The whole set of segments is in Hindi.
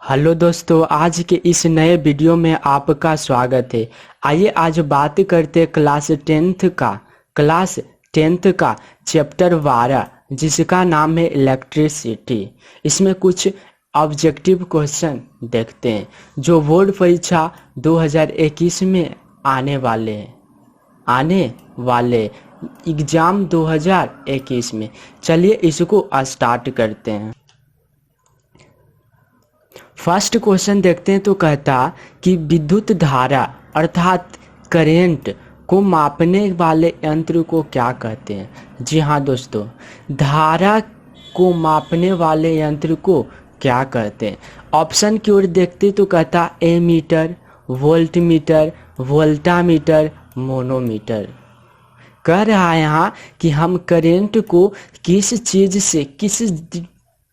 हेलो दोस्तों, आज के इस नए वीडियो में आपका स्वागत है। आइए आज बात करते हैं क्लास टेंथ का चैप्टर 12 जिसका नाम है इलेक्ट्रिसिटी। इसमें कुछ ऑब्जेक्टिव क्वेश्चन देखते हैं जो बोर्ड परीक्षा 2021 में आने वाले एग्जाम 2021 में। चलिए इसको स्टार्ट करते हैं। फर्स्ट क्वेश्चन देखते हैं तो कहता कि विद्युत धारा अर्थात करंट को मापने वाले यंत्र को क्या कहते हैं। जी हाँ दोस्तों, धारा को मापने वाले यंत्र को क्या कहते हैं। ऑप्शन की ओर देखते तो कहता एमीटर, वोल्टमीटर, वोल्टामीटर, मोनोमीटर। कह रहा है यहाँ कि हम करंट को किस चीज़ से, किस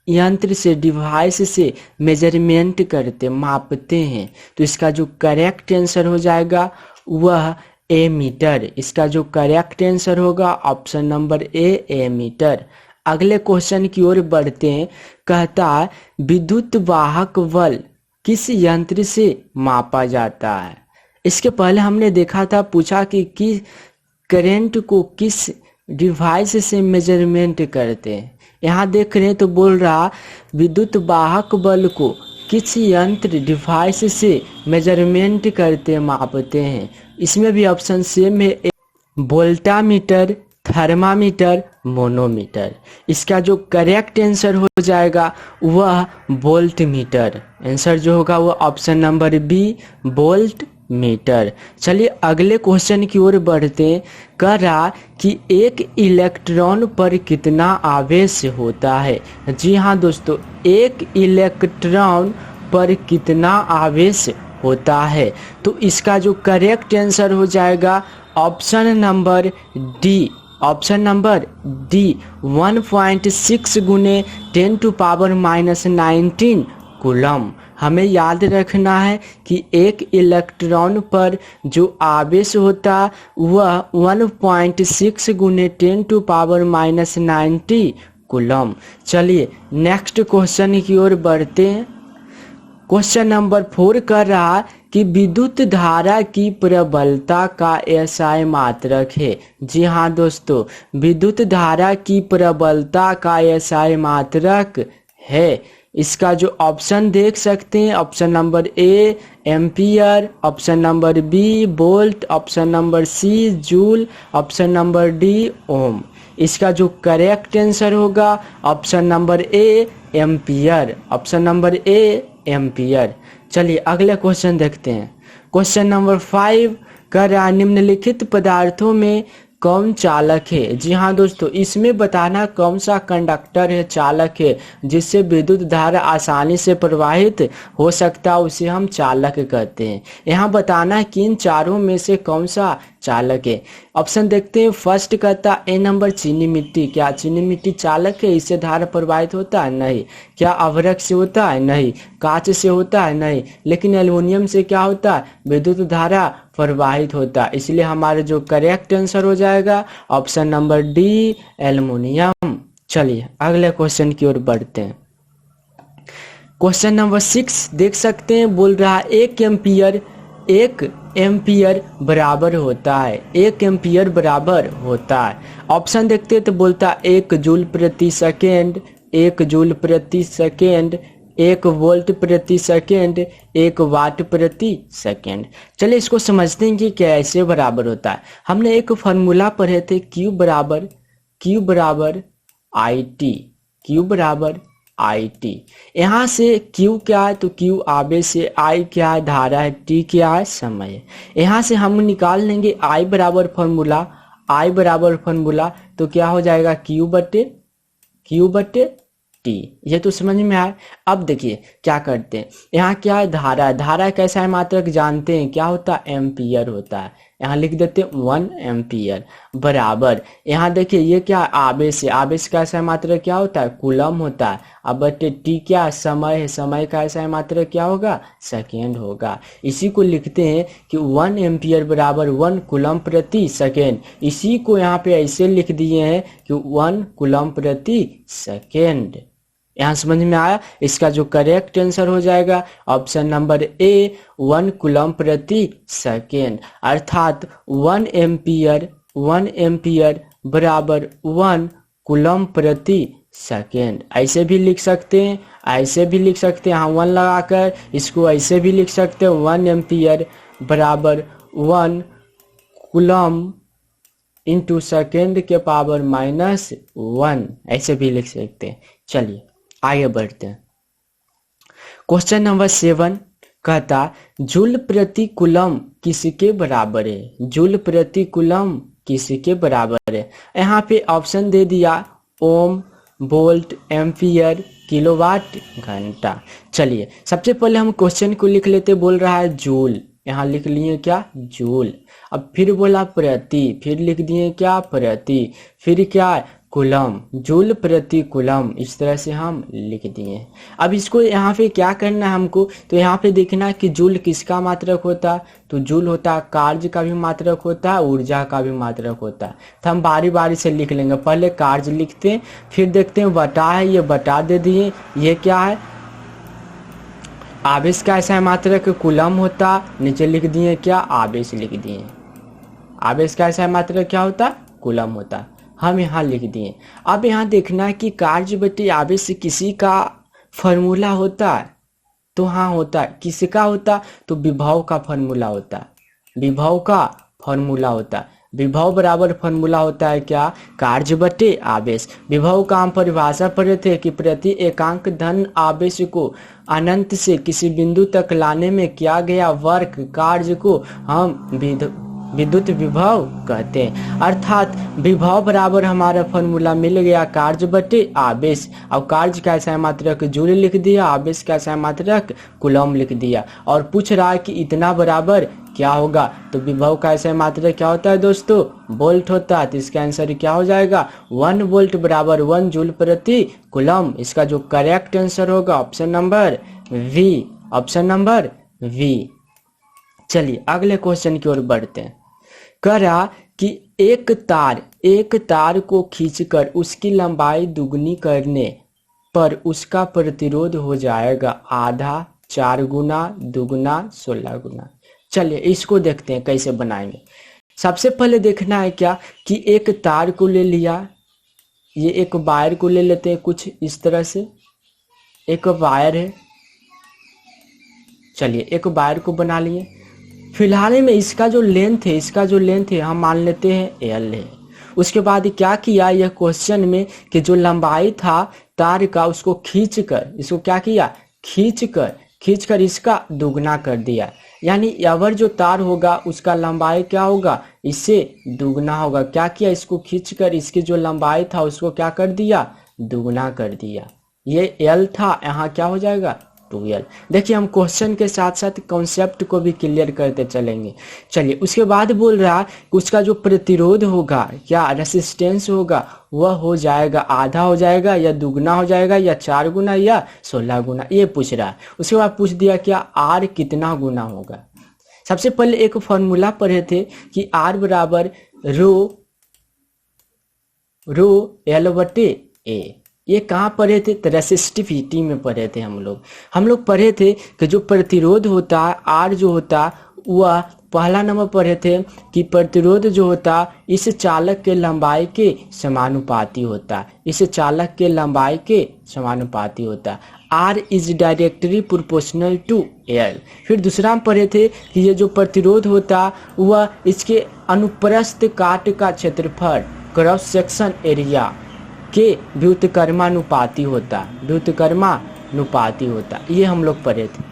यंत्र से, डिवाइस से मेजरमेंट करते, मापते हैं। तो इसका जो करेक्ट आंसर हो जाएगा वह एमीटर। इसका जो करेक्ट आंसर होगा ऑप्शन नंबर ए, एमीटर। अगले क्वेश्चन की ओर बढ़ते हैं। कहता है विद्युत वाहक बल किस यंत्र से मापा जाता है। इसके पहले हमने देखा था, पूछा कि करंट को किस डिवाइस से मेजरमेंट करते हैं। यहाँ देख रहे हैं तो बोल रहा विद्युत वाहक बल को किस यंत्र, डिवाइस से मेजरमेंट करते, मापते हैं। इसमें भी ऑप्शन सेम है, वोल्टामीटर, थर्मामीटर, मोनोमीटर। इसका जो करेक्ट आंसर हो जाएगा वह वोल्टमीटर। आंसर जो होगा वह option number B, volt meter. चलिए अगले क्वेश्चन की ओर बढ़ते हैं। कह रहा कि एक इलेक्ट्रॉन पर कितना आवेश होता है। जी हाँ दोस्तों, एक इलेक्ट्रॉन पर कितना आवेश होता है। तो इसका जो करेक्ट आंसर हो जाएगा option number D, option number D 1.6 गुने 10⁻⁻19 कूलम। हमें याद रखना है कि एक इलेक्ट्रॉन पर जो आवेश होता वह 1.6 गुने 10⁻⁻90 कूलम। चलिए नेक्स्ट क्वेश्चन की ओर बढ़ते हैं। क्वेश्चन नंबर 4 कर रहा कि विद्युत धारा की प्रबलता का एसआई मात्रक है। जी हाँ दोस्तों, विद्युत धारा की प्रबलता का एसआई मात्रक है। इसका जो ऑप्शन देख सकते हैं, option number A ampere, option number B volt, option number C joule, option number D ohm. इसका जो करेक्ट आंसर होगा option number A ampere, option number A ampere. चलिए अगले क्वेश्चन देखते हैं। क्वेश्चन नंबर 5 कर रहा निम्नलिखित पदार्थों में कौन चालक है। जी हाँ दोस्तों, इसमें बताना कौन सा कंडक्टर है, चालक है, जिससे विद्युत धारा आसानी से प्रवाहित हो सकता है, उसे हम चालक कहते हैं। यहाँ बताना है कि इन चारों में से कौन सा चालक है। ऑप्शन देखते हैं। फर्स्ट कहता ए नंबर चीनी मिट्टी। क्या चीनी मिट्टी चालक है? इससे धारा प्रवाहित होता है? नहीं। क्या अभ्रक से होता है? नहीं। कांच से होता है? नहीं। लेकिन एल्युमिनियम से क्या होता है? विद्युत धारा प्रवाहित होता है। इसलिए हमारा जो करेक्ट आंसर हो जाएगा ऑप्शन नंबर डी, एल्युमिनियम। चलिए अगले क्वेश्चन की ओर बढ़ते हैं। क्वेश्चन नंबर 6 देख सकते हैं। बोल रहा एक एम्पियर बराबर होता है। एक एम्पियर बराबर होता है। ऑप्शन देखते हैं तो बोलता 1 जूल प्रति सेकेंड, 1 जूल प्रति सेकेंड, 1 वोल्ट प्रति सेकेंड, 1 वाट प्रति सेकेंड। चलिए इसको समझते हैं कि कैसे बराबर होता है। हमने एक फॉर्मूला पढ़े थे, Q बराबर आई टी। यहाँ से Q क्या है तो Q आवेश है, I क्या है धारा है, T क्या है समय है। यहाँ से हम निकाल लेंगे I बराबर फॉर्मूला तो क्या हो जाएगा Q बटे T। ये तो समझ में आया। अब देखिए क्या करते हैं। यहाँ क्या है धारा कैसा है मात्रक जानते हैं, क्या होता है एम्पियर होता है। यहाँ लिख देते हैं 1 एम्पियर बराबर। यहाँ देखिए ये क्या आवेश है, आवेश का ऐसा मात्रक क्या होता है कूलम होता है। अब बटे टी क्या समय है, समय का ऐसा मात्रक क्या होगा सेकेंड होगा। इसी को लिखते हैं कि 1 एम्पियर बराबर 1 कूलम प्रति सेकेंड। इसी को यहाँ पे ऐसे लिख दिए हैं कि 1 कूलम प्रति सेकेंड। यहाँ समझ में आया। इसका जो करेक्ट आंसर हो जाएगा ऑप्शन नंबर ए 1 कूलम प्रति सेकेंड, अर्थात 1 एम्पियर बराबर 1 कूलम प्रति सेकेंड। ऐसे भी लिख सकते हैं, ऐसे भी लिख सकते हैं, यहाँ 1 लगाकर इसको ऐसे भी लिख सकते हैं 1 एम्पियर बराबर 1 कूलम इंटू सेकेंड के पावर -1, ऐसे भी लिख सकते हैं। चलिए आगे बढ़ते हैं। क्वेश्चन नंबर 7 कहता जूल प्रति कूलम किसके बराबर है? जूल प्रति कूलम किसके बराबर है? यहाँ पे ऑप्शन दे दिया ओम, वोल्ट, एम्पियर, किलोवाट, घंटा। चलिए सबसे पहले हम क्वेश्चन को लिख लेते। बोल रहा है जूल, यहाँ लिख लिए क्या? जूल। अब फिर बोला प्रति, फिर लिख दिए क्या? प्रति। फिर क्या? कूलम, जूल प्रति कूलम, इस तरह से हम लिख दिए। अब इसको यहाँ पे क्या करना है हमको? तो यहाँ पे देखना है कि जूल किसका मात्रक होता है। तो जूल होता है कार्य का भी मात्रक होता है, ऊर्जा का भी मात्रक होता है। तो हम बारी बारी से लिख लेंगे। पहले कार्य लिखते हैं, फिर देखते हैं बटा है, ये बटा दे दिए। ये क्या है? आवेश का ऐसा मात्रक कूलम होता, नीचे लिख दिए क्या? आवेश लिख दिए। आवेश का ऐसा मात्रक क्या होता? कूलम होता, हम यहाँ लिख दिए। अब यहाँ देखना है कि कार्य बटे आवेश किसी का फॉर्मूला होता है। तो हाँ होता है। किसका होता? तो विभव का फॉर्मूला होता है, विभव का फॉर्मूला होता है। विभव बराबर फॉर्मूला होता है क्या? कार्य बटे आवेश। विभव का हम परिभाषा पढ़े थे कि प्रति एकांक धन आवेश को अनंत से किसी बिंदु तक लाने में किया गया वर्क कार्य को हम विद्युत विभव कहते हैं। अर्थात विभव बराबर हमारा फॉर्मूला मिल गया कार्य बटे आवेश। अब कार्य का ऐसा मात्रक जूल लिख दिया, आवेश का ऐसा मात्रक कूलम लिख दिया। और पूछ रहा है कि इतना बराबर क्या होगा? तो विभव का ऐसा मात्रक क्या होता है दोस्तों? वोल्ट होता है। तो इसका आंसर क्या हो जाएगा? 1 वोल्ट बराबर 1 जूल प्रति कूलम। इसका जो करेक्ट आंसर होगा option number V, option number V. चलिए अगले क्वेश्चन की ओर बढ़ते हैं। कह रहा कि एक तार को खींचकर उसकी लंबाई दुगनी करने पर उसका प्रतिरोध हो जाएगा आधा, 4 गुना, दुगना, 16 गुना। चलिए इसको देखते हैं कैसे बनाएंगे। सबसे पहले देखना है क्या कि एक तार को ले लिया, ये एक वायर को ले लेते हैं कुछ इस तरह से। एक वायर है, चलिए एक वायर को बना लिए। फिलहाल में इसका जो लेंथ है हम मान लेते हैं एल है। उसके बाद क्या किया यह क्वेश्चन में कि जो लंबाई था तार का उसको खींचकर, इसको क्या किया? खींचकर इसका दुगना कर दिया। यानी अवर जो तार होगा उसका लंबाई क्या होगा? इससे दुगना होगा। क्या किया? इसको खींचकर इसकी जो लंबाई था उसको क्या कर दिया? दुगना कर दिया। ये एल था, यहाँ क्या हो जाएगा? 2L। देखिए हम क्वेश्चन के साथ साथ कॉन्सेप्ट को भी क्लियर करते चलेंगे। चलिए उसके बाद बोल रहा कि उसका जो प्रतिरोध होगा, क्या रेसिस्टेंस होगा, वह हो जाएगा आधा हो जाएगा या दुगना हो जाएगा या 4 गुना या 16 गुना, ये पूछ रहा है। उसके बाद पूछ दिया क्या आर कितना गुना होगा। सबसे पहले एक फॉर्मूला पढ़े थे कि आर बराबर रो एल बटे ए। ये कहाँ पढ़े थे? तो रेसिस्टिविटी में पढ़े थे हम लोग पढ़े थे कि जो प्रतिरोध होता है आर जो होता वह पहला नंबर पढ़े थे कि प्रतिरोध जो होता इस चालक के लंबाई के समानुपाती होता, इस चालक के लंबाई के समानुपाती होता। R is directly proportional to L. फिर दूसरा में पढ़े थे कि ये जो प्रतिरोध होता वह इसके अनुप्रस्थ काट का क्षेत्रफल क्रॉस सेक्शन एरिया के व्युत्क्रमानुपाती होता, ये हम लोग पढ़े थे।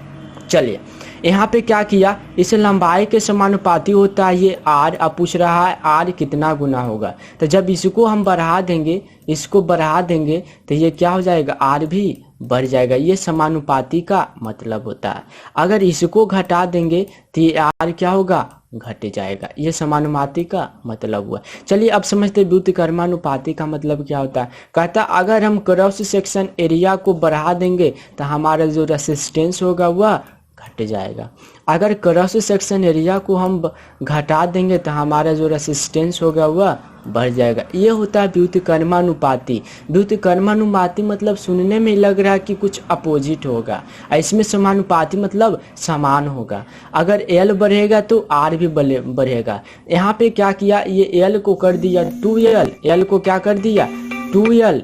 चलिए यहाँ पे क्या किया, इस लंबाई के समानुपाती होता है ये आर। अब पूछ रहा है आर कितना गुना होगा। तो जब इसको हम बढ़ा देंगे, इसको बढ़ा देंगे तो ये क्या हो जाएगा? आर भी बढ़ जाएगा। ये समानुपाती का मतलब होता है। अगर इसको घटा देंगे तो ये आर क्या होगा? घट जाएगा। ये समानुपाती का मतलब हुआ। चलिए अब समझते व्युत्क्रमानुपाती का मतलब क्या होता है। कहता अगर हम क्रॉस सेक्शन एरिया को बढ़ा देंगे तो हमारा जो रेसिस्टेंस होगा वह घट जाएगा। अगर क्रॉस सेक्शन एरिया को हम घटा देंगे तो हमारा जो रेसिस्टेंस होगा वह बढ़ जाएगा। ये होता है व्युत्क्रमानुपाती। व्युत्क्रमानुपाती मतलब सुनने में लग रहा है कि कुछ अपोजिट होगा, इसमें समानुपाती मतलब समान होगा। अगर एल बढ़ेगा तो आर भी बढ़ेगा। यहाँ पे क्या किया, ये एल को कर दिया 2l, एल को क्या कर दिया 2l,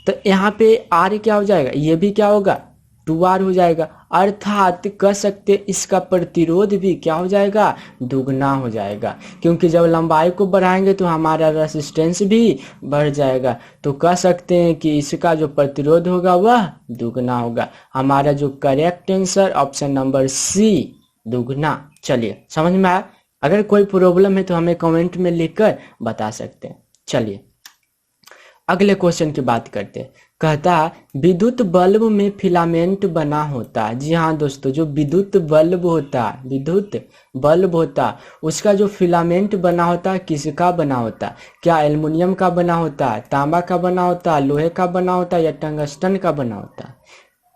तो यहाँ पे आर क्या हो जाएगा, ये भी क्या होगा 2r हो जाएगा। अर्थात कह सकते इसका प्रतिरोध भी क्या हो जाएगा, दुगना हो जाएगा, क्योंकि जब लंबाई को बढ़ाएंगे तो हमारा रेसिस्टेंस भी बढ़ जाएगा। तो कह सकते हैं कि इसका जो प्रतिरोध होगा वह दुगना होगा। हमारा जो correct answer option number C, दुगना। चलिए समझ में आया? अगर कोई प्रॉब्लम है तो हमें कमेंट में लिखकर बता सकते हैं। चलिए अगले क्वेश्चन की बात करते हैं। कहता है विद्युत बल्ब में फिलामेंट बना होता है। जी हाँ दोस्तों, जो विद्युत बल्ब होता है, विद्युत बल्ब होता है, उसका जो फिलामेंट बना होता है किसका बना होता है? क्या एल्युमिनियम का बना होता है, तांबा का बना होता है, लोहे का बना होता है या टंगस्टन का बना होता है?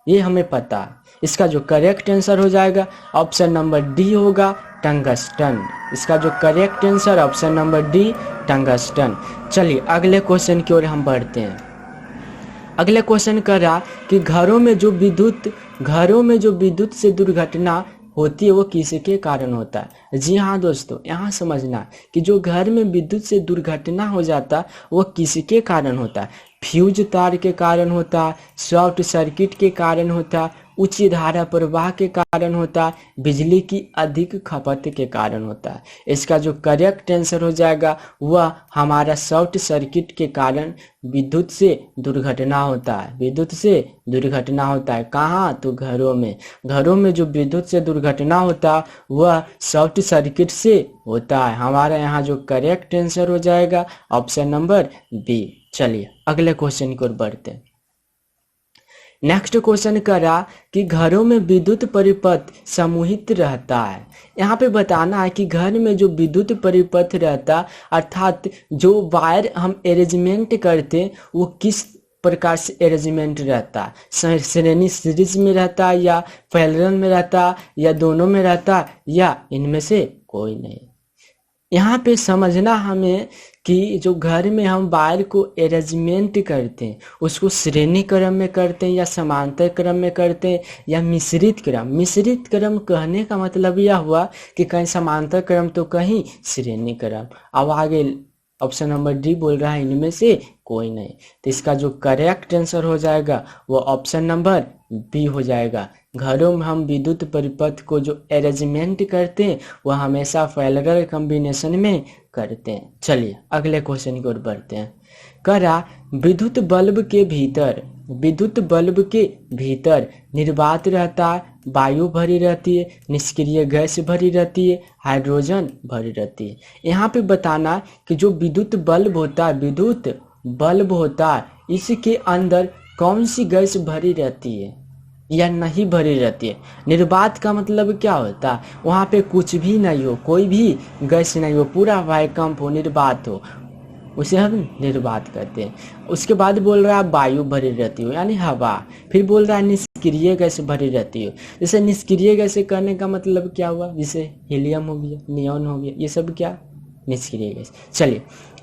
ये हमें पता है। इसका जो करेक्ट आंसर हो जाएगा ऑप्शन नंबर डी होगा, टंगस्टन। इसका जो correct answer option number D, tungsten. चलिए अगले क्वेश्चन की ओर हम बढ़ते हैं। अगले क्वेश्चन कर रहा कि घरों में जो विद्युत से दुर्घटना होती है वो किसके कारण होता है? जी हाँ दोस्तों, यहाँ समझना कि जो घर में विद्युत से दुर्घटना हो जाता वो किसके कारण होता है? फ्यूज तार के कारण होता, शॉर्ट सर्किट के कारण होता, उच्च धारा प्रवाह के कारण होता, बिजली की अधिक खपत के कारण होता है। इसका जो करेक्ट आंसर हो जाएगा वह हमारा शॉर्ट सर्किट के कारण विद्युत से दुर्घटना होता है। विद्युत से दुर्घटना होता है कहाँ? तो घरों में। घरों में जो विद्युत से दुर्घटना होता है वह शॉर्ट सर्किट से होता है। हमारा यहाँ जो करेक्ट आंसर हो जाएगा ऑप्शन नंबर बी। चलिए अगले क्वेश्चन की ओर बढ़ते हैं। नेक्स्ट क्वेश्चन करा कि घरों में विद्युत परिपथ समूहित रहता है। यहाँ पे बताना है कि घर में जो विद्युत परिपथ रहता अर्थात जो वायर हम अरेंजमेंट करते वो किस प्रकार से अरेंजमेंट रहता है? श्रेणी सीरीज में रहता है या पैरेलल में रहता या दोनों में रहता या इनमें से कोई नहीं? यहाँ पे समझना हमें कि जो घर में हम वायर को अरेंजमेंट करते हैं उसको श्रेणी क्रम में करते हैं या समांतर क्रम में करते हैं या मिश्रित क्रम। मिश्रित क्रम कहने का मतलब यह हुआ कि कहीं समांतर क्रम तो कहीं श्रेणी क्रम। अब आगे ऑप्शन नंबर डी बोल रहा है इनमें से कोई नहीं, तो इसका जो करेक्ट आंसर हो जाएगा वो ऑप्शन नंबर बी हो जाएगा। घरों में हम विद्युत परिपथ को जो अरेंजमेंट करते हैं वह हमेशा पैरेलल कॉम्बिनेशन में करते हैं। चलिए अगले क्वेश्चन की ओर बढ़ते हैं। करा विद्युत बल्ब के भीतर निर्वात रहता है, वायु भरी रहती है, निष्क्रिय गैस भरी रहती है, हाइड्रोजन भरी रहती है। यहाँ पे बताना कि जो विद्युत बल्ब होता है इसके अंदर कौन सी गैस भरी रहती है या नहीं भरी रहती है। निर्वात का मतलब क्या होता है? वहाँ पे कुछ भी नहीं हो, कोई भी गैस नहीं हो, पूरा वैक्यूम हो, निर्वात हो, उसे हम निर्वात कहते हैं। उसके बाद बोल रहा है वायु भरी रहती हो यानी हवा। फिर बोल रहा है निष्क्रिय गैस भरी रहती हो। जैसे निष्क्रिय गैस करने का मतलब क्या हुआ? जैसे हीलियम हो गया, नियॉन हो गया, ये सब क्या निष्क्रिय गैस। चलिए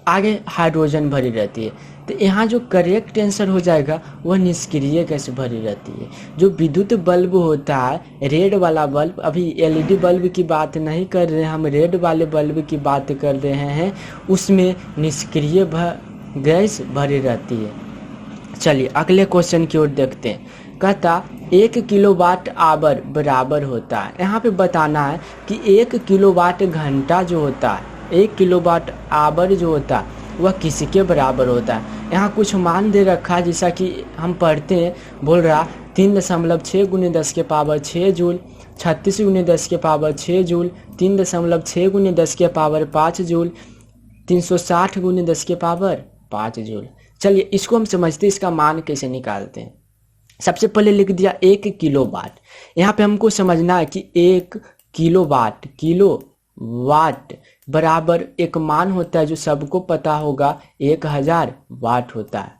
आगे हाइड्रोजन भरी रहती है, तो यहाँ जो करेक्ट आंसर हो जाएगा वह निष्क्रिय गैस भरी रहती है। जो विद्युत बल्ब होता है रेड वाला बल्ब, अभी एलईडी बल्ब की बात नहीं कर रहे हैं हम, रेड वाले बल्ब की बात कर रहे हैं, उसमें निष्क्रिय गैस भरी रहती है। चलिए अगले क्वेश्चन की ओर देखते हैं। कहता 1 किलोवाट आवर बराबर होता है। यहाँ पे बताना है कि 1 किलोवाट घंटा जो होता है, 1 किलोवाट आवर जो होता है वह किसके बराबर होता है? यहाँ कुछ मान दे रखा है जैसा कि हम पढ़ते हैं। बोल रहा 3.6 × 10 के पावर 6 जूल, 36 × 10 के पावर 6 जूल, 3.6 × 10 के पावर 5 जूल, 360 × 10 के पावर 5 जूल। चलिए इसको हम समझते हैं, इसका मान कैसे निकालते हैं। सबसे पहले लिख दिया 1 किलोवाट। यहाँ पे हमको समझना है कि 1 किलोवाट बराबर एक मान होता है जो सबको पता होगा, 1000 वाट होता है।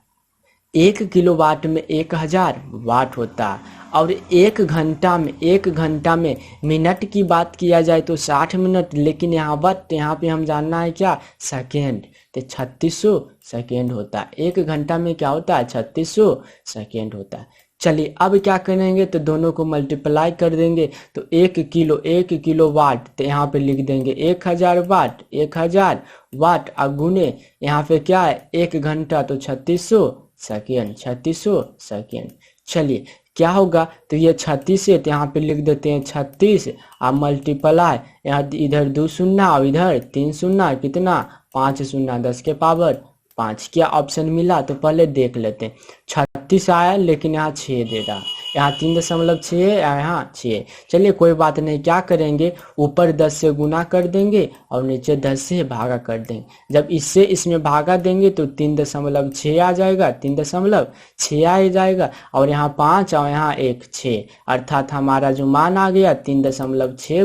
1 किलोवाट में 1000 वाट होता है। और एक घंटा में मिनट की बात किया जाए तो 60 मिनट, लेकिन यहाँ पे हम जानना है क्या, सेकेंड, तो 3600 सेकेंड होता है। एक घंटा में क्या होता है, 3600 सेकेंड होता है। चलिए अब क्या करेंगे, तो दोनों को मल्टीप्लाई कर देंगे, तो 1 किलो वाट, तो यहाँ पे लिख देंगे 1000 वाट, 1000 वाट, और गुने यहाँ पे क्या है, एक घंटा, तो 3600 सेकेंड, 3600 सेकेंड। चलिए क्या होगा, तो ये 36 है, तो यहाँ पे लिख देते हैं 36, अब मल्टीप्लाई, यहाँ इधर 2 शून्य और इधर 3 शून्य, कितना, 5 शून्य 10 के पावर 5। क्या ऑप्शन मिला, तो पहले देख लेते हैं। 36 आया लेकिन यहाँ 6 दे रहा, यहाँ 3.6 है, यहाँ 6। चलिए कोई बात नहीं, क्या करेंगे, ऊपर 10 से गुना कर देंगे और नीचे 10 से भागा कर देंगे। जब इससे इसमें भागा देंगे तो 3.6 आ जाएगा, 3.6 आ जाएगा, और यहाँ 5 और यहाँ 1 6, अर्थात हमारा जो मान आ गया 3.6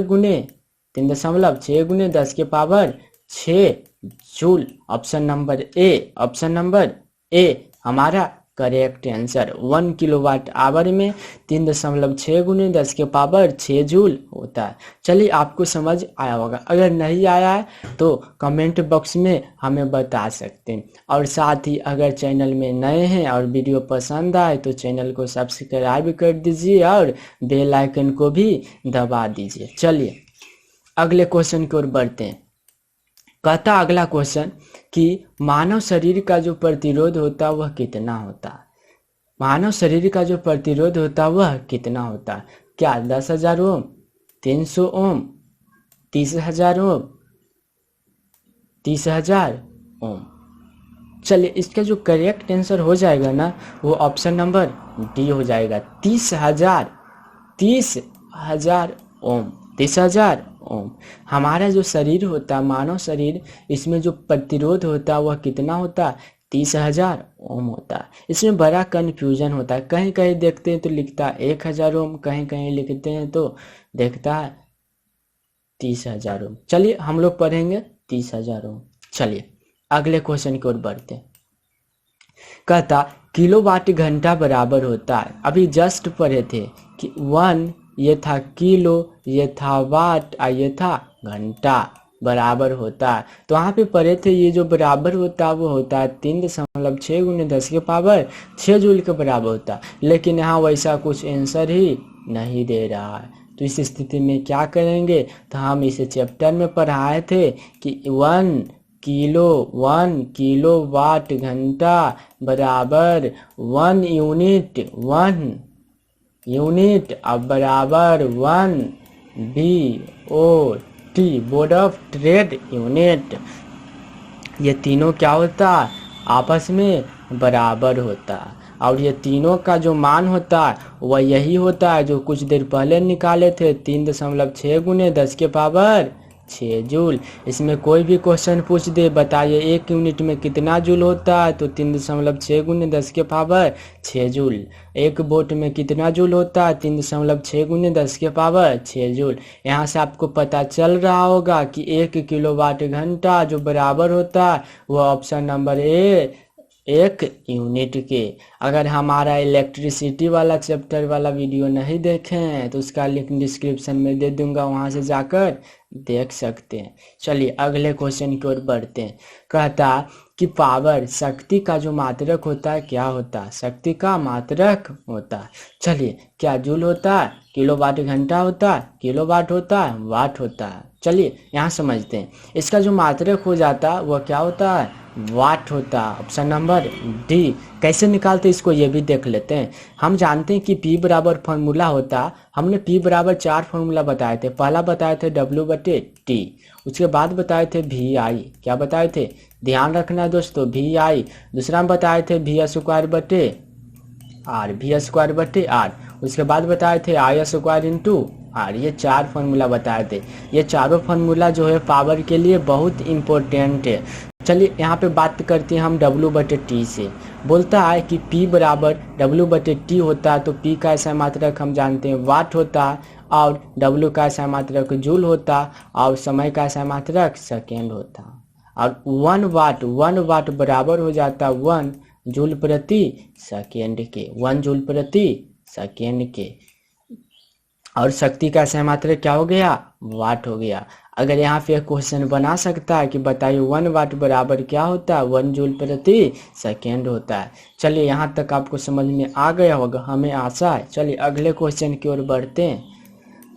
गुने 10 के पावर 6 जूल। ऑप्शन नंबर ए हमारा करेक्ट आंसर। 1 किलोवाट आवर में 3.6 गुने 10 के पावर 6 जूल होता है। चलिए आपको समझ आया होगा, अगर नहीं आया है तो कमेंट बॉक्स में हमें बता सकते हैं। और साथ ही अगर चैनल में नए हैं और वीडियो पसंद आए तो चैनल को सब्सक्राइब कर दीजिए और बेल आइकन को भी दबा दीजिए। चलिए अगले क्वेश्चन की ओर बढ़ते हैं। कहता अगला क्वेश्चन कि मानव शरीर का जो प्रतिरोध होता है वह कितना होता है। मानव शरीर का जो प्रतिरोध होता है वह कितना होता है। क्या 10,000 ओम, 300 ओम, 30,000 ओम, 30,000 ओम। चलिए इसका जो करेक्ट आंसर हो जाएगा ना, वो ऑप्शन नंबर डी हो जाएगा। 30,000 ओम, 30,000 ओम। हमारा जो शरीर होता है, मानव शरीर, इसमें जो प्रतिरोध होता है वह कितना होता है, 30,000 ओम होता है। इसमें बड़ा कन्फ्यूजन होता है, कहीं कहीं देखते हैं तो लिखता है 1,000 ओम, कहीं कहीं लिखते हैं तो देखता है 30,000 ओम। चलिए हम लोग पढ़ेंगे 30,000 ओम। चलिए अगले क्वेश्चन की ओर बढ़ते हैं। कहता किलोवाट घंटा बराबर होता है, अभी जस्ट पढ़े थे कि 1 ये था किलो, ये था वाट और ये था घंटा बराबर होता है। तो वहाँ पे पढ़े थे ये जो बराबर होता है वो होता है 3.6 गुने 10 के पावर 6 जूल के बराबर होता है, लेकिन यहाँ वैसा कुछ आंसर ही नहीं दे रहा है। तो इस स्थिति में क्या करेंगे, तो हम इसे चैप्टर में पढ़ाए थे कि 1 किलो वाट घंटा बराबर 1 यूनिट अब बराबर 1 BOT, board of trade unit. ये तीनों क्या होता है, आपस में बराबर होता है, और ये तीनों का जो मान होता है वह यही होता है जो कुछ देर पहले निकाले थे, 3.6 गुने 10 के पावर 6 जूल। इसमें कोई भी क्वेश्चन पूछ दे, बताइए 1 यूनिट में कितना जूल होता है, तो 3.6 गुने 10 के पावर 6 जूल। 1 वोल्ट में कितना जूल होता है, 3.6 गुने 10 के पावर 6 जूल। यहाँ से आपको पता चल रहा होगा कि 1 किलोवाट घंटा जो बराबर होता है वह ऑप्शन नंबर ए 1 यूनिट के। अगर हमारा इलेक्ट्रिसिटी वाला चैप्टर वाला वीडियो नहीं देखे हैं तो उसका लिंक डिस्क्रिप्शन में दे दूंगा, वहां से जाकर देख सकते हैं। चलिए अगले क्वेश्चन की ओर बढ़ते हैं। कहता कि पावर, शक्ति का जो मात्रक होता है क्या होता है, शक्ति का मात्रक होता है। चलिए क्या जूल होता है, किलोवाट घंटा होता है, किलोवाट होता है, वाट होता है। चलिए यहाँ समझते हैं। इसका जो मात्रक हो जाता है वह क्या होता है, वाट होता है। Option number D. कैसे निकालते इसको ये भी देख लेते हैं। हम जानते हैं कि P बराबर फॉर्मूला होता, हमने P बराबर 4 फॉर्मूला बताए थे। पहला बताए थे W/T, उसके बाद बताए थे VI, क्या बताए थे, ध्यान रखना दोस्तों, VI। दूसरा बताए थे V²/R, उसके बाद बताए थे I²/R। ये 4 फार्मूला बताए थे। ये चारों फार्मूला जो है पावर के लिए बहुत इम्पोर्टेंट है। चलिए यहाँ पे बात करते हैं हम W/T से। बोलता है कि P बराबर W/T होता है, तो P का ऐसा मात्रक हम जानते हैं वाट होता है, और W का ऐसा मात्रक जूल होता है, और समय का ऐसा मात्रक सेकेंड होता है। और 1 वाट बराबर हो जाता है 1 जूल प्रति सेकेंड के, 1 जूल प्रति सेकेंड के। और शक्ति का सही मात्रक क्या हो गया, वाट हो गया। अगर यहाँ पे क्वेश्चन बना सकता है कि बताइए 1 वाट बराबर क्या होता है, 1 जूल प्रति सेकेंड होता है। चलिए यहाँ तक आपको समझ में आ गया होगा, हमें आशा है। चलिए अगले क्वेश्चन की ओर बढ़ते हैं।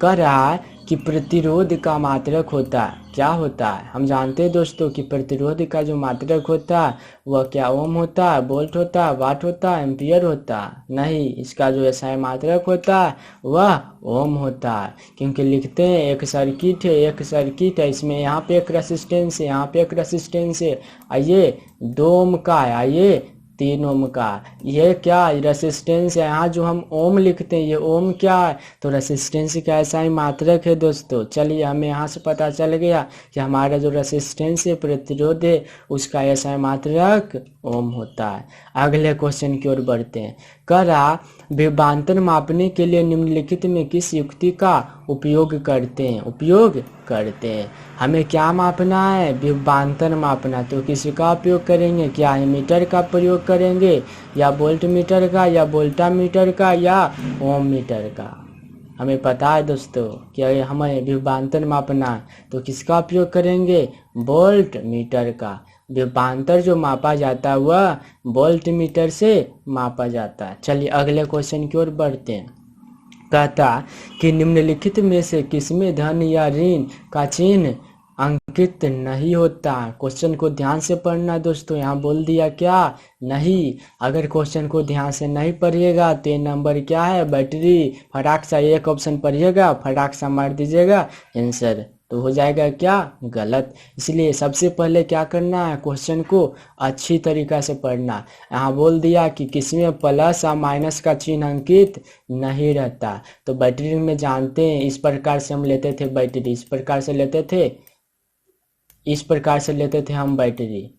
कह रहा है कि प्रतिरोध का मात्रक होता है, क्या होता है। हम जानते हैं दोस्तों कि प्रतिरोध का जो मात्रक होता है वह क्या ओम होता है, वोल्ट होता है, वाट होता है, एम्पियर होता है। नहीं, इसका जो एसआई मात्रक होता है वह ओम होता है। क्योंकि लिखते हैं एक सर्किट है, एक सर्किट है, इसमें यहाँ पे एक रेसिस्टेंस है, यहाँ पे एक रेसिस्टेंस है, आइए 2 ओम का है, आइए 3 ओम का। ये क्या रेसिस्टेंस है, यहाँ जो हम ओम लिखते हैं ये ओम क्या है, तो रेसिस्टेंस का ऐसा ही मात्रक है दोस्तों। चलिए हमें यहाँ से पता चल गया कि हमारा जो रेसिस्टेंस है, प्रतिरोध है, उसका ऐसा ही मात्रक ओम होता है। अगले क्वेश्चन की ओर बढ़ते हैं। कह रहा विभवांतर मापने के लिए निम्नलिखित में किस युक्ति का उपयोग करते हैं। हमें क्या मापना है, विभवांतर मापना। तो किसका उपयोग करेंगे, क्या मीटर का प्रयोग करेंगे, या वोल्ट मीटर का, या वोल्टा मीटर का, या ओम मीटर का। हमें पता है दोस्तों कि हमें विभवांतर मापना है तो किसका उपयोग करेंगे, वोल्ट मीटर का। विभवांतर जो मापा जाता है वह वोल्ट मीटर से मापा जाता है। चलिए अगले क्वेश्चन की ओर बढ़ते हैं। कहता कि निम्नलिखित में से किसमें धन या ऋण का चिन्ह अंकित नहीं होता। क्वेश्चन को ध्यान से पढ़ना दोस्तों, यहाँ बोल दिया क्या, नहीं। अगर क्वेश्चन को ध्यान से नहीं पढ़िएगा तो ये नंबर क्या है, बैटरी, फटाक सा एक ऑप्शन पढ़िएगा, फटाक सा मार दीजिएगा आंसर, तो हो जाएगा क्या, गलत। इसलिए सबसे पहले क्या करना है, क्वेश्चन को अच्छी तरीका से पढ़ना। यहाँ बोल दिया कि किसमें प्लस और माइनस का चिन्ह अंकित नहीं रहता। तो बैटरी में जानते हैं इस प्रकार से हम लेते थे बैटरी, इस प्रकार से लेते थे हम बैटरी।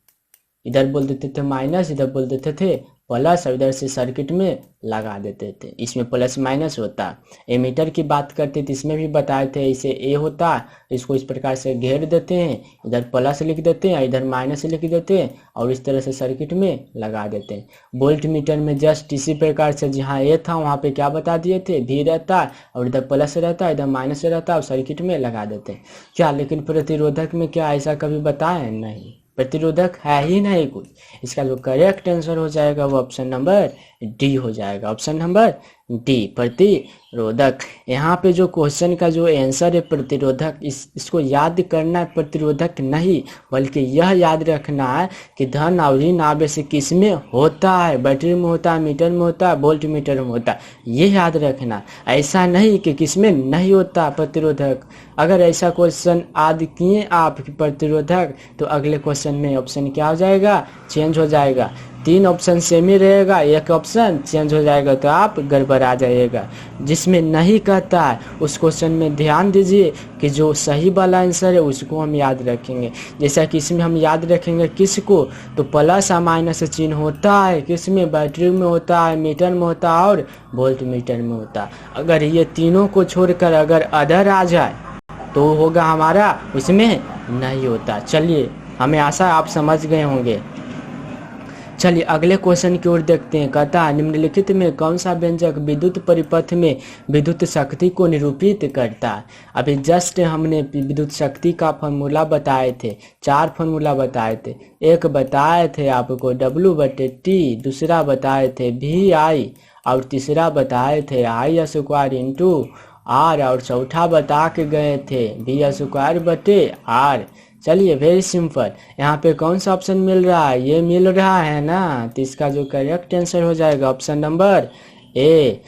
इधर बोल देते थे माइनस, इधर बोल देते थे प्लस, और इधर से सर्किट में लगा देते थे। इसमें प्लस माइनस होता। एमीटर की बात करते थे, इसमें भी बताए थे, इसे ए होता, इसको इस प्रकार से घेर देते हैं, इधर प्लस लिख देते हैं, इधर माइनस लिख देते हैं, और इस तरह से सर्किट में लगा देते हैं। वोल्ट मीटर में जस्ट इसी प्रकार से जहाँ ए था वहाँ पे क्या बता दिए थे, भी रहता है, और इधर प्लस रहता है, इधर माइनस रहता है, और सर्किट में लगा देते हैं क्या। लेकिन प्रतिरोधक में क्या ऐसा कभी बताया, नहीं, प्रतिरोधक है ही नहीं कुछ। इसका जो करेक्ट आंसर हो जाएगा वो ऑप्शन नंबर डी हो जाएगा, ऑप्शन नंबर डी, प्रतिरोधक। यहाँ पे जो क्वेश्चन का जो आंसर है प्रतिरोधक, इसको याद करना है, प्रतिरोधक नहीं बल्कि यह याद रखना है कि धन और ऋण आवेश किस में होता है, बैटरी में होता है, मीटर में होता है, वोल्ट मीटर में होता है, ये याद रखना। ऐसा नहीं कि किसमें नहीं होता प्रतिरोधक। अगर ऐसा क्वेश्चन याद किए आप प्रतिरोधक, तो अगले क्वेश्चन में ऑप्शन क्या हो जाएगा, चेंज हो जाएगा। 3 ऑप्शन सेम ही रहेगा, एक ऑप्शन चेंज हो जाएगा तो आप गड़बड़ा जाइएगा। जिसमें नहीं कहता है उस क्वेश्चन में ध्यान दीजिए कि जो सही वाला आंसर है उसको हम याद रखेंगे। जैसा कि इसमें हम याद रखेंगे किसको, तो प्लस और माइनस चिन्ह होता है किसमें, बैटरी में होता है, मीटर में होता है, और वोल्ट मीटर में होता है। अगर ये तीनों को छोड़कर अगर अदर आ जाए तो होगा हमारा, उसमें नहीं होता। चलिए हमें आशा आप समझ गए होंगे। चलिए अगले क्वेश्चन की ओर देखते हैं। कहता है निम्नलिखित में कौन सा व्यंजक विद्युत परिपथ में विद्युत शक्ति को निरूपित करता है। अभी जस्ट हमने विद्युत शक्ति का फॉर्मूला बताए थे, 4 फॉर्मूला बताए थे। एक बताए थे आपको W/T, दूसरा बताए थे VI, और तीसरा बताए थे I² R, और चौथा बता के गए थे V²/R। चलिए वेरी सिंपल, यहाँ पे कौन सा ऑप्शन मिल रहा है, ये मिल रहा है ना, तो इसका जो करेक्ट आंसर हो जाएगा ऑप्शन नंबर ए।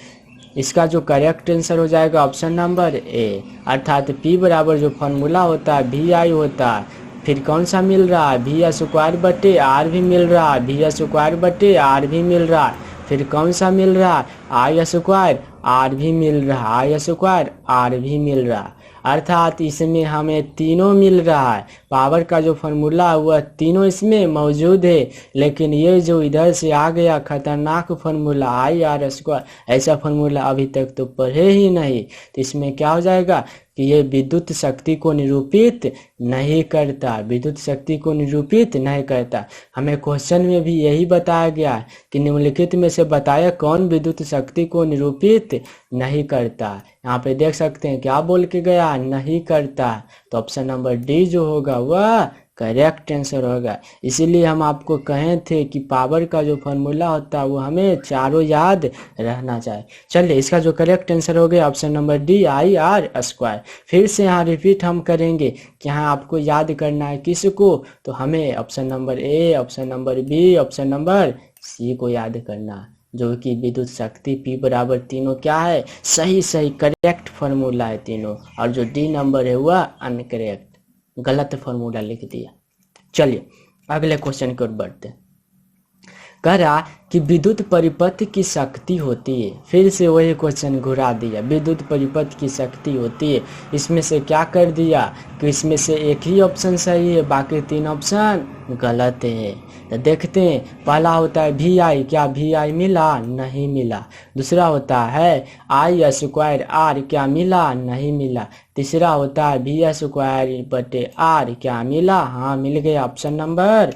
इसका जो करेक्ट आंसर हो जाएगा ऑप्शन नंबर ए, अर्थात P बराबर जो फॉर्मूला होता है VI होता है, फिर कौन सा मिल रहा है V²/R भी मिल रहा है, V²/R भी मिल रहा है, फिर कौन सा मिल रहा है I² R भी मिल रहा है, I² R भी मिल रहा है। अर्थात इसमें हमें तीनों मिल रहा है। पावर का जो फॉर्मूला है वह तीनों इसमें मौजूद है, लेकिन ये जो इधर से आ गया खतरनाक फॉर्मूला IR², ऐसा फॉर्मूला अभी तक तो पढ़े ही नहीं। तो इसमें क्या हो जाएगा कि ये विद्युत शक्ति को निरूपित नहीं करता, विद्युत शक्ति को निरूपित नहीं करता। हमें क्वेश्चन में भी यही बताया गया है कि निम्नलिखित में से बताया कौन विद्युत शक्ति को निरूपित नहीं करता। यहाँ पे देख सकते हैं क्या बोल के गया, नहीं करता। तो ऑप्शन नंबर डी जो होगा वह करेक्ट आंसर होगा। इसीलिए हम आपको कहे थे कि पावर का जो फॉर्मूला होता है वो हमें चारों याद रहना चाहिए। चलिए इसका जो करेक्ट आंसर हो गया ऑप्शन नंबर डी IR²। फिर से यहाँ रिपीट हम करेंगे कि यहाँ आपको याद करना है किसको, तो हमें option number A, option number B, option number C को याद करना है, जो कि विद्युत शक्ति P बराबर तीनों क्या है, सही सही करेक्ट फॉर्मूला है तीनों, और जो डी नंबर है वह अनकरेक्ट, गलत फॉर्मूला लिख दिया। चलिए अगले क्वेश्चन की ओर बढ़ते हैं। कह रहा कि विद्युत परिपथ की शक्ति होती है, फिर से वही क्वेश्चन घुरा दिया, विद्युत परिपथ की शक्ति होती है। इसमें से क्या कर दिया कि इसमें से एक ही ऑप्शन सही है, बाकी तीन ऑप्शन गलत है। तो देखते हैं, पहला होता है VI, क्या VI मिला, नहीं मिला। दूसरा होता है I²R, क्या मिला, नहीं मिला। तीसरा होता है V²/R, क्या मिला, हाँ मिल गया, ऑप्शन नंबर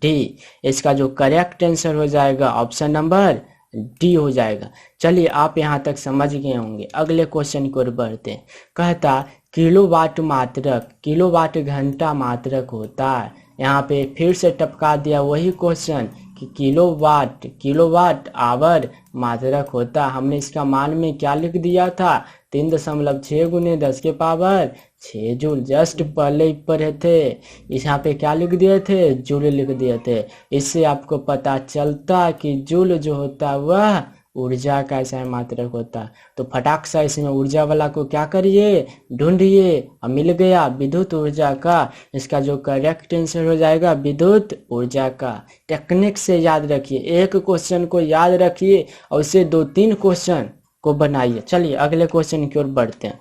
डी। इसका जो करेक्ट आंसर हो जाएगा ऑप्शन नंबर डी हो जाएगा। चलिए आप यहाँ तक समझ गए होंगे। अगले क्वेश्चन की ओर बढ़ते हैं। कहता किलोवाट मात्रक, किलोवाट घंटा मात्रक होता है। यहाँ पे फिर से टपका दिया वही क्वेश्चन कि किलोवाट, किलोवाट आवर मात्रक होता। हमने इसका मान में क्या लिख दिया था, 3.6 × 10⁻6 जूल। जस्ट पहले ही पढ़े थे, इस यहाँ पे क्या लिख दिए थे, जूल लिख दिए थे। इससे आपको पता चलता कि जूल जो होता वह ऊर्जा का ऐसा मात्रक होता। तो फटाक सा इसमें ऊर्जा वाला को क्या करिए, ढूंढिए, और मिल गया विद्युत ऊर्जा का। इसका जो करेक्ट आंसर हो जाएगा विद्युत ऊर्जा का। टेक्निक से याद रखिए, एक क्वेश्चन को याद रखिए और उसे 2-3 क्वेश्चन को बनाइए। चलिए अगले क्वेश्चन की ओर बढ़ते हैं।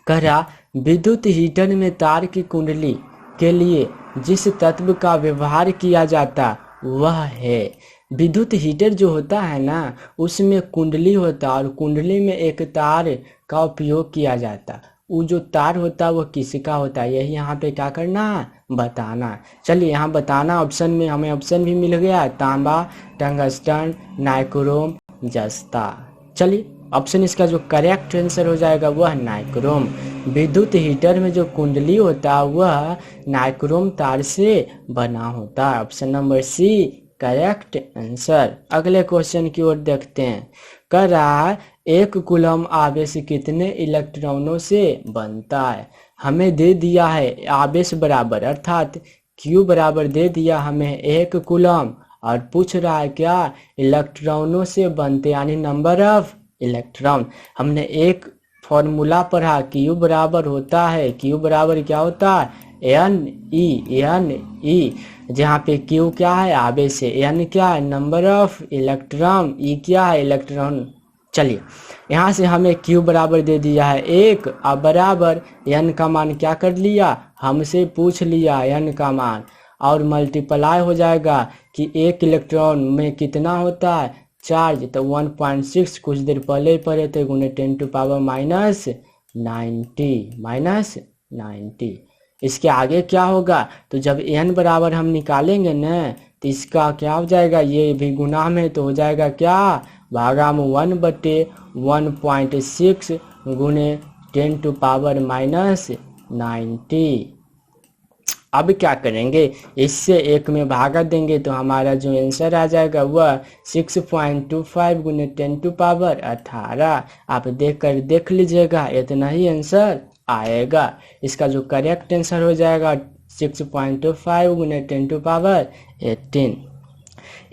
कह रहा विद्युत हीटर में तार की कुंडली के लिए जिस तत्व का व्यवहार किया जाता वह है। विद्युत हीटर जो होता है ना, उसमें कुंडली होता और कुंडली में एक तार का उपयोग किया जाता। वो जो तार होता वो किसका होता है, यही यहाँ पे क्या करना, बताना। चलिए यहाँ बताना, ऑप्शन में हमें ऑप्शन भी मिल गया, तांबा, टंगस्टन, नाइक्रोम, जस्ता। चलिए ऑप्शन इसका जो करेक्ट आंसर हो जाएगा वह नाइक्रोम। विद्युत हीटर में जो कुंडली होता है वह नाइक्रोम तार से बना होता है। Option number C correct answer. अगले क्वेश्चन की ओर देखते हैं। कह रहा है 1 कूलम आवेश कितने इलेक्ट्रॉनों से बनता है। हमें दे दिया है आवेश बराबर, अर्थात Q बराबर दे दिया हमें 1 कूलम, और पूछ रहा है क्या, इलेक्ट्रॉनों से बनते, यानी नंबर ऑफ इलेक्ट्रॉन। हमने एक फॉर्मूला पढ़ा, Q बराबर होता है, Q बराबर क्या होता है, NE, जहाँ पे Q क्या है, आवेश है, N क्या है, नंबर ऑफ इलेक्ट्रॉन, E क्या है, इलेक्ट्रॉन। चलिए यहाँ से हमें Q बराबर दे दिया है 1, और बराबर N का मान क्या कर लिया, हमसे पूछ लिया N का मान, और मल्टीप्लाई हो जाएगा कि 1 इलेक्ट्रॉन में कितना होता है, चार्ज। तो 1.6 कुछ देर पहले ही पढ़े थे, गुने 10⁻90 -90। इसके आगे क्या होगा, तो जब n बराबर हम निकालेंगे न, तो इसका क्या हो जाएगा, ये भी गुना में तो हो जाएगा क्या, भागा में 1/1.6 गुने 10⁻90। अब क्या करेंगे, इससे 1 में भागा देंगे तो हमारा जो आंसर आ जाएगा वह 6.25 गुने 10⁻18। आप देख लीजिएगा, इतना ही आंसर आएगा। इसका जो करेक्ट आंसर हो जाएगा 6.25 गुने 10⁻18।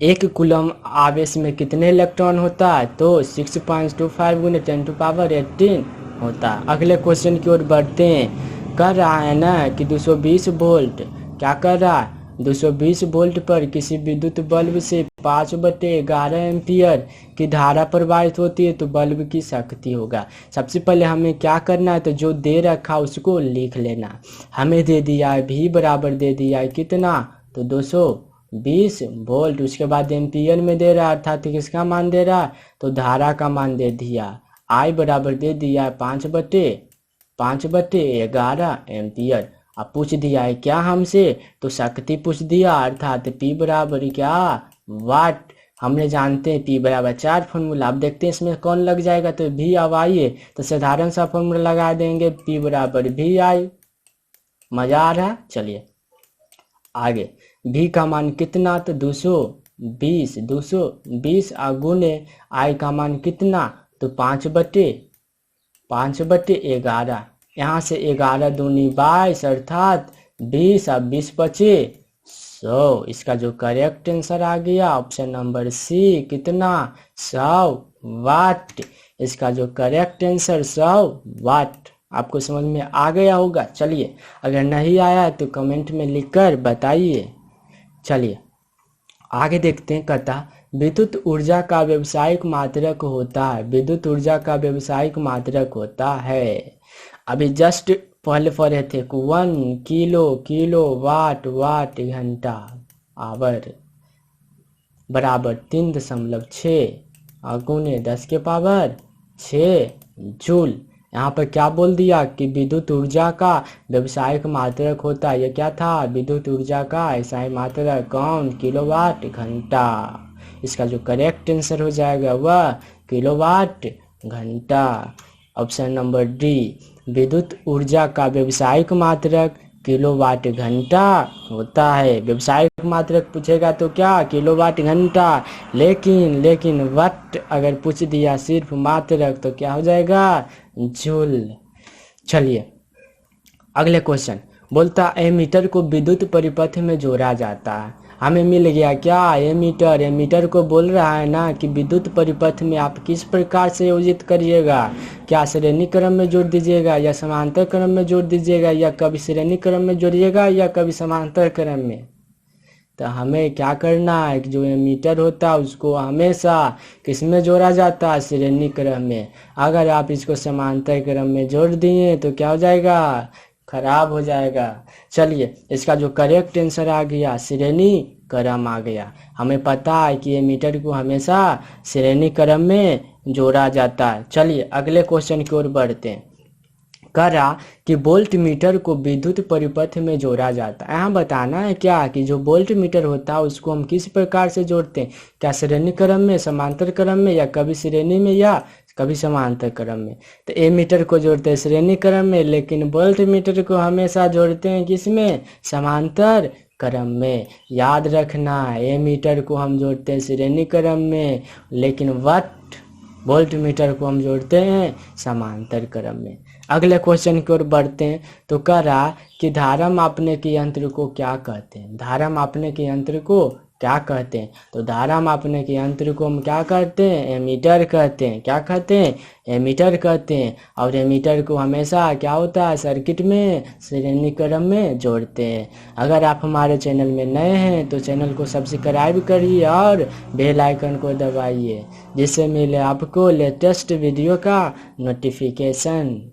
1 कूलम आवेश में कितने इलेक्ट्रॉन होता है, तो 6.25 गुने 10⁻18 होता है। अगले क्वेश्चन की ओर बढ़ते हैं। कर रहा है ना कि 220 वोल्ट क्या कर रहा है, 220 वोल्ट पर किसी विद्युत बल्ब से 5/11 एम्पियर की धारा प्रवाहित होती है तो बल्ब की शक्ति होगा। सबसे पहले हमें क्या करना है, तो जो दे रखा उसको लिख लेना। हमें दे दिया है V बराबर दे दिया है कितना, तो 220 वोल्ट। उसके बाद एम्पियर में दे रहा है, अर्थात किसका मान दे रहा है, तो धारा का मान दे दिया। I बराबर दे दिया है 5/11 एम्पियर। अब पूछ दिया है क्या हमसे, तो शक्ति पूछ दिया, अर्थात P बराबर क्या, वाट। हमने जानते हैं P बराबर 4 फॉर्मूला। अब देखते हैं इसमें कौन लग जाएगा, तो V। अब आइए तो साधारण सा फॉर्मूला लगा देंगे, P बराबर VI। मजा आ रहा है, चलिए आगे। V का मान कितना, तो 220 गुने I का मान कितना, तो 5/11। यहाँ से 11 दूनी 22 अर्थात 20। अब 20 बचे 100। इसका जो करेक्ट आंसर आ गया ऑप्शन नंबर सी, कितना, 100 वाट। इसका जो करेक्ट आंसर 100 वाट। आपको समझ में आ गया होगा। चलिए, अगर नहीं आया तो कमेंट में लिखकर बताइए। चलिए आगे देखते हैं। कहता विद्युत ऊर्जा का व्यावसायिक मात्रक होता है, विद्युत ऊर्जा का व्यावसायिक मात्रक होता है। अभी जस्ट पहले पढ़े थे 1 किलो वाट घंटा आवर बराबर 3.6 गुने 10⁻6 जूल। यहाँ पर क्या बोल दिया कि विद्युत ऊर्जा का व्यावसायिक मात्रक होता है। ये क्या था, विद्युत ऊर्जा का व्यावसायिक मात्रक कौन, किलोवाट घंटा। इसका जो करेक्ट आंसर हो जाएगा वह किलोवाट घंटा, ऑप्शन नंबर डी। विद्युत ऊर्जा का व्यावसायिक मात्रक किलोवाट घंटा होता है। व्यावसायिक मात्रक पूछेगा तो क्या, किलोवाट घंटा। लेकिन वाट अगर पूछ दिया सिर्फ मात्रक तो क्या हो जाएगा, जूल। चलिए अगले क्वेश्चन। बोलता एमीटर को विद्युत परिपथ में जोड़ा जाता है। हमें मिल गया क्या, एमीटर। एमीटर को बोल रहा है ना कि विद्युत परिपथ में आप किस प्रकार से योजित करिएगा, क्या श्रेणी क्रम में जोड़ दीजिएगा या समांतर क्रम में जोड़ दीजिएगा, या कभी श्रेणी क्रम में जोड़िएगा या कभी समांतर क्रम में। तो हमें क्या करना है कि जो एमीटर होता है उसको हमेशा किस में जोड़ा जाता है, श्रेणी क्रम में। अगर आप इसको समांतर क्रम में जोड़ दिए तो क्या हो जाएगा, खराब हो जाएगा। चलिए इसका जो करेक्ट आंसर आ गया श्रेणी क्रम आ गया। हमें पता है कि एमीटर को हमेशा श्रेणी क्रम में जोड़ा जाता है। चलिए अगले क्वेश्चन की ओर बढ़ते हैं। कह रहा कि वोल्ट मीटर को विद्युत परिपथ में जोड़ा जाता है। यहाँ बताना है क्या कि जो वोल्ट मीटर होता है उसको हम किस प्रकार से जोड़ते हैं, क्या श्रेणी क्रम में, समांतर क्रम में, या कभी श्रेणी में या कभी समांतर क्रम में। तो ए मीटर को जोड़ते हैं श्रेणी क्रम में, लेकिन वोल्ट मीटर को हमेशा जोड़ते हैं किसमें, समांतर क्रम में। याद रखना ए मीटर को हम जोड़ते हैं श्रेणी क्रम में, लेकिन वोल्ट मीटर को हम जोड़ते हैं समांतर क्रम में। अगले क्वेश्चन की ओर बढ़ते हैं। तो कह रहा कि धारा मापने के यंत्र को क्या कहते हैं, धारा मापने के यंत्र को क्या कहते हैं। तो धारा मापने के यंत्र को हम क्या कहते हैं, एमीटर कहते हैं। क्या कहते हैं, एमीटर कहते हैं। और एमीटर को हमेशा क्या होता है, सर्किट में श्रेणी क्रम में जोड़ते हैं। अगर आप हमारे चैनल में नए हैं तो चैनल को सब्सक्राइब करिए और बेल आइकन को दबाइए, जिससे मिले आपको लेटेस्ट वीडियो का नोटिफिकेशन।